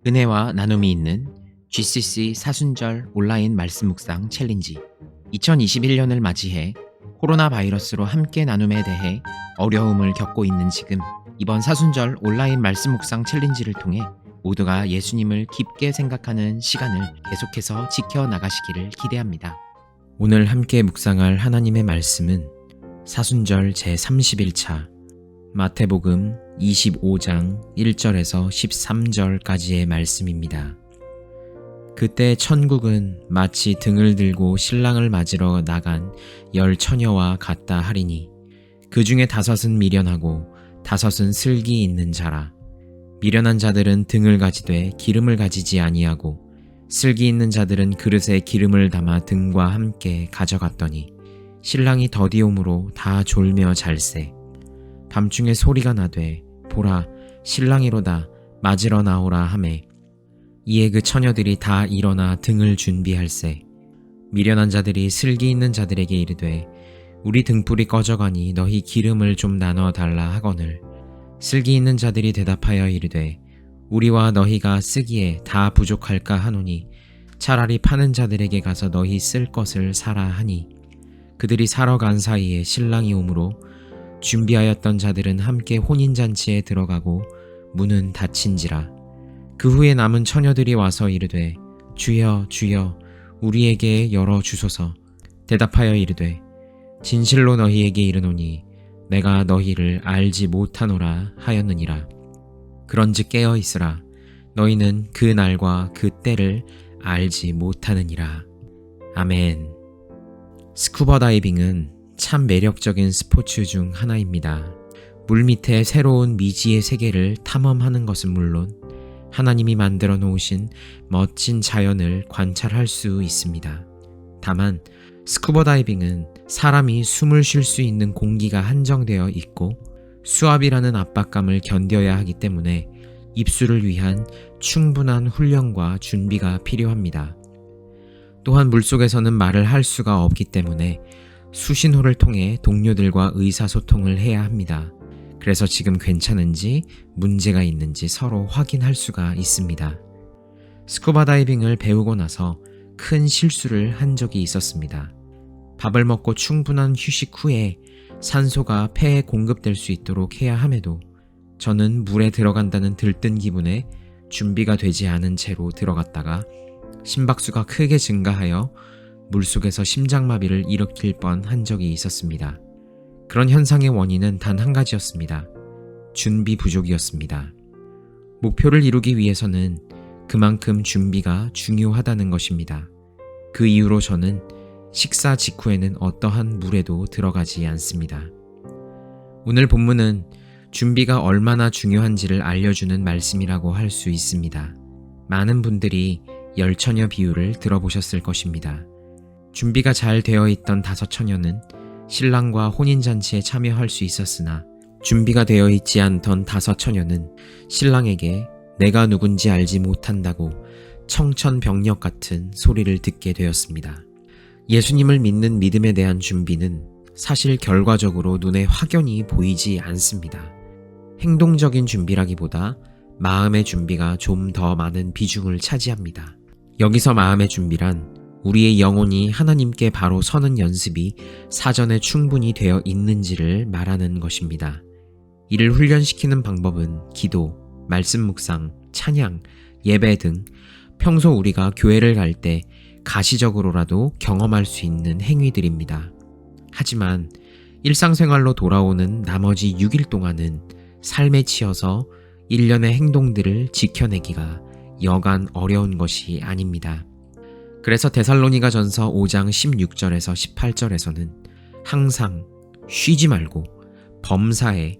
은혜와 나눔이 있는 GCC 사순절 온라인 말씀 묵상 챌린지. 2021년을 맞이해 코로나 바이러스로 함께 나눔에 대해 어려움을 겪고 있는 지금, 이번 사순절 온라인 말씀 묵상 챌린지를 통해 모두가 예수님을 깊게 생각하는 시간을 계속해서 지켜나가시기를 기대합니다. 오늘 함께 묵상할 하나님의 말씀은 사순절 제31차 마태복음 25장 1절에서 13절까지의 말씀입니다. 그때 천국은 마치 등을 들고 신랑을 맞으러 나간 10 처녀와 같다 하리니, 그 중에 5은 미련하고 5은 슬기 있는 자라. 미련한 자들은 등을 가지되 기름을 가지지 아니하고, 슬기 있는 자들은 그릇에 기름을 담아 등과 함께 가져갔더니 신랑이 더디옴으로 다 졸며 잘세. 밤중에 소리가 나되 보라, 신랑이로다, 맞으러 나오라 하매, 이에 그 처녀들이 다 일어나 등을 준비할세. 미련한 자들이 슬기 있는 자들에게 이르되, 우리 등불이 꺼져가니 너희 기름을 좀 나눠 달라 하거늘, 슬기 있는 자들이 대답하여 이르되, 우리와 너희가 쓰기에 다 부족할까 하노니 차라리 파는 자들에게 가서 너희 쓸 것을 사라 하니, 그들이 사러 간 사이에 신랑이 오므로 준비하였던 자들은 함께 혼인잔치에 들어가고 문은 닫힌지라. 그 후에 남은 처녀들이 와서 이르되, 주여 주여 우리에게 열어 주소서. 대답하여 이르되, 진실로 너희에게 이르노니 내가 너희를 알지 못하노라 하였느니라. 그런즉 깨어 있으라. 너희는 그 날과 그 때를 알지 못하느니라. 아멘. 스쿠버 다이빙은 참 매력적인 스포츠 중 하나입니다. 물밑의 새로운 미지의 세계를 탐험하는 것은 물론 하나님이 만들어 놓으신 멋진 자연을 관찰할 수 있습니다. 다만 스쿠버 다이빙은 사람이 숨을 쉴 수 있는 공기가 한정되어 있고 수압이라는 압박감을 견뎌야 하기 때문에 입수를 위한 충분한 훈련과 준비가 필요합니다. 또한 물속에서는 말을 할 수가 없기 때문에 수신호를 통해 동료들과 의사소통을 해야 합니다. 그래서 지금 괜찮은지 문제가 있는지 서로 확인할 수가 있습니다. 스쿠버 다이빙을 배우고 나서 큰 실수를 한 적이 있었습니다. 밥을 먹고 충분한 휴식 후에 산소가 폐에 공급될 수 있도록 해야 함에도 저는 물에 들어간다는 들뜬 기분에 준비가 되지 않은 채로 들어갔다가 심박수가 크게 증가하여 물속에서 심장마비를 일으킬 뻔한 적이 있었습니다. 그런 현상의 원인은 단 한 가지였습니다. 준비 부족이었습니다. 목표를 이루기 위해서는 그만큼 준비가 중요하다는 것입니다. 그 이유로 저는 식사 직후에는 어떠한 물에도 들어가지 않습니다. 오늘 본문은 준비가 얼마나 중요한지를 알려주는 말씀이라고 할 수 있습니다. 많은 분들이 10 처녀 비유를 들어보셨을 것입니다. 준비가 잘 되어 있던 5 처녀는 신랑과 혼인잔치에 참여할 수 있었으나, 준비가 되어 있지 않던 5 처녀는 신랑에게 내가 누군지 알지 못한다고 청천벽력 같은 소리를 듣게 되었습니다. 예수님을 믿는 믿음에 대한 준비는 사실 결과적으로 눈에 확연히 보이지 않습니다. 행동적인 준비라기보다 마음의 준비가 좀 더 많은 비중을 차지합니다. 여기서 마음의 준비란 우리의 영혼이 하나님께 바로 서는 연습이 사전에 충분히 되어 있는지를 말하는 것입니다. 이를 훈련시키는 방법은 기도, 말씀 묵상, 찬양, 예배 등 평소 우리가 교회를 갈 때 가시적으로라도 경험할 수 있는 행위들입니다. 하지만 일상생활로 돌아오는 나머지 6일 동안은 삶에 치여서 일련의 행동들을 지켜내기가 여간 어려운 것이 아닙니다. 그래서 데살로니가전서 5장 16절에서 18절에서는 항상 쉬지 말고 범사에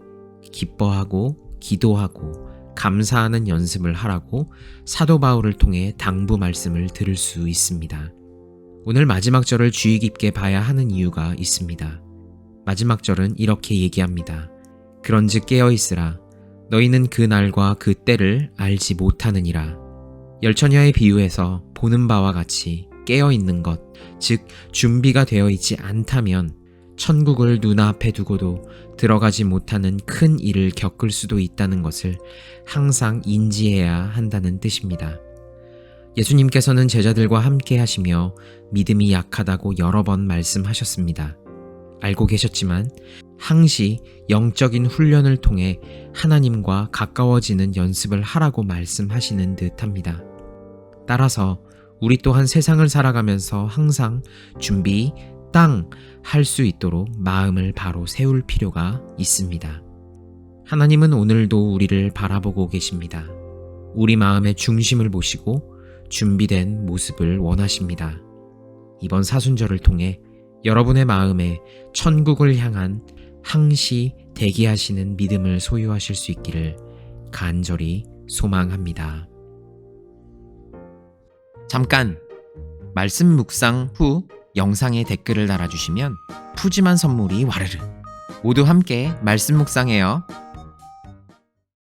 기뻐하고 기도하고 감사하는 연습을 하라고 사도 바울을 통해 당부 말씀을 들을 수 있습니다. 오늘 마지막 절을 주의 깊게 봐야 하는 이유가 있습니다. 마지막 절은 이렇게 얘기합니다. 그런즉 깨어 있으라. 너희는 그 날과 그 때를 알지 못하느니라. 10 처녀의 비유에서 보는 바와 같이 깨어 있는 것, 즉 준비가 되어 있지 않다면 천국을 눈앞에 두고도 들어가지 못하는 큰 일을 겪을 수도 있다는 것을 항상 인지해야 한다는 뜻입니다. 예수님께서는 제자들과 함께 하시며 믿음이 약하다고 여러 번 말씀하셨습니다. 알고 계셨지만 항시 영적인 훈련을 통해 하나님과 가까워지는 연습을 하라고 말씀하시는 듯합니다. 따라서 우리 또한 세상을 살아가면서 항상 준비 땅 할 수 있도록 마음을 바로 세울 필요가 있습니다. 하나님은 오늘도 우리를 바라보고 계십니다. 우리 마음의 중심을 보시고 준비된 모습을 원하십니다. 이번 사순절을 통해 여러분의 마음에 천국을 향한 항시 대기하시는 믿음을 소유하실 수 있기를 간절히 소망합니다. 잠깐! 말씀 묵상 후 영상에 댓글을 달아주시면 푸짐한 선물이 와르르! 모두 함께 말씀 묵상해요.